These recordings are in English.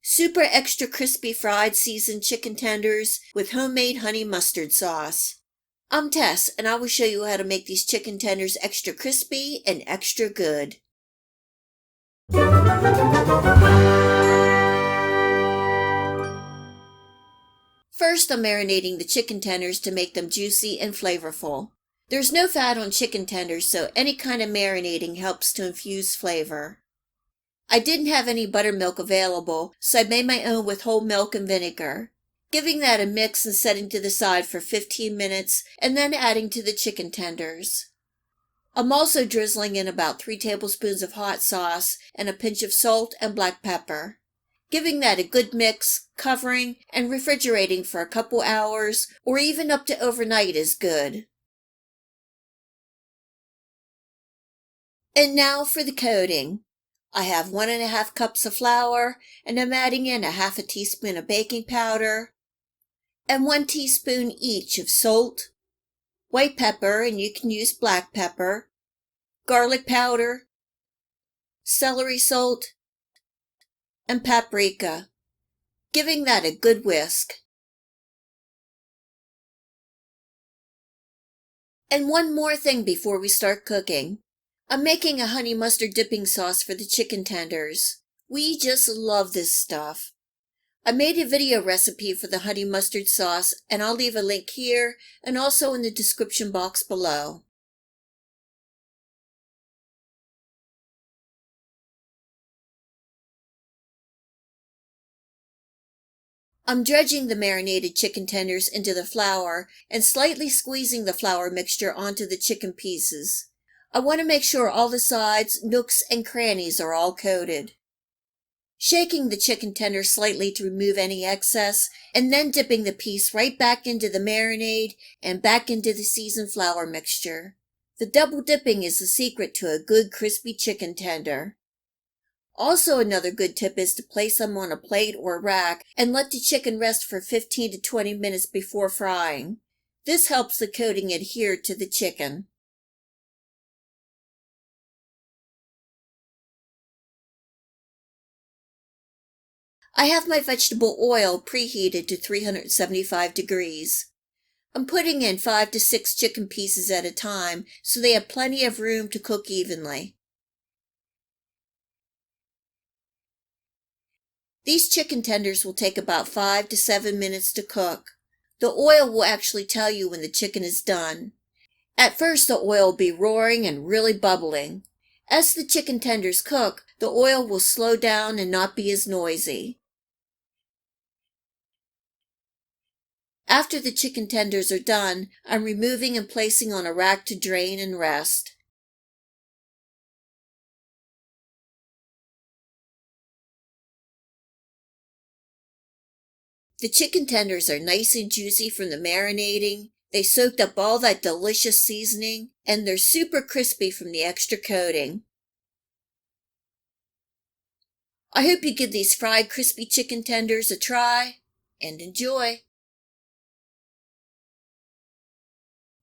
Super extra crispy fried seasoned chicken tenders with homemade honey mustard sauce. I'm Tess, and I will show you how to make these chicken tenders extra crispy and extra good. First, I'm marinating the chicken tenders to make them juicy and flavorful. There's no fat on chicken tenders, so any kind of marinating helps to infuse flavor. I didn't have any buttermilk available, so I made my own with whole milk and vinegar, giving that a mix and setting to the side for 15 minutes and then adding to the chicken tenders. I'm also drizzling in about 3 tablespoons of hot sauce and a pinch of salt and black pepper, giving that a good mix, covering, and refrigerating for a couple hours or even up to overnight is good. And now for the coating. I have 1½ cups of flour, and I'm adding in a ½ teaspoon of baking powder, and 1 teaspoon each of salt, white pepper, and you can use black pepper, garlic powder, celery salt, and paprika, giving that a good whisk. And one more thing before we start cooking. I'm making a honey mustard dipping sauce for the chicken tenders. We just love this stuff. I made a video recipe for the honey mustard sauce, and I'll leave a link here and also in the description box below. I'm dredging the marinated chicken tenders into the flour and slightly squeezing the flour mixture onto the chicken pieces. I want to make sure all the sides, nooks, and crannies are all coated. Shaking the chicken tender slightly to remove any excess, and then dipping the piece right back into the marinade and back into the seasoned flour mixture. The double dipping is the secret to a good crispy chicken tender. Also, another good tip is to place them on a plate or rack and let the chicken rest for 15 to 20 minutes before frying. This helps the coating adhere to the chicken. I have my vegetable oil preheated to 375 degrees. I'm putting in 5 to 6 chicken pieces at a time so they have plenty of room to cook evenly. These chicken tenders will take about 5 to 7 minutes to cook. The oil will actually tell you when the chicken is done. At first, the oil will be roaring and really bubbling. As the chicken tenders cook, the oil will slow down and not be as noisy. After the chicken tenders are done, I'm removing and placing on a rack to drain and rest. The chicken tenders are nice and juicy from the marinating. They soaked up all that delicious seasoning, and they're super crispy from the extra coating. I hope you give these fried crispy chicken tenders a try, and enjoy.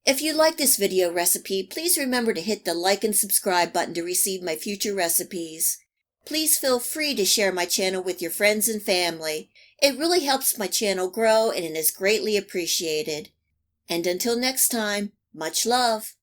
If you like this video recipe, please remember to hit the like and subscribe button to receive my future recipes. Please feel free to share my channel with your friends and family. It really helps my channel grow and it is greatly appreciated. And until next time, much love.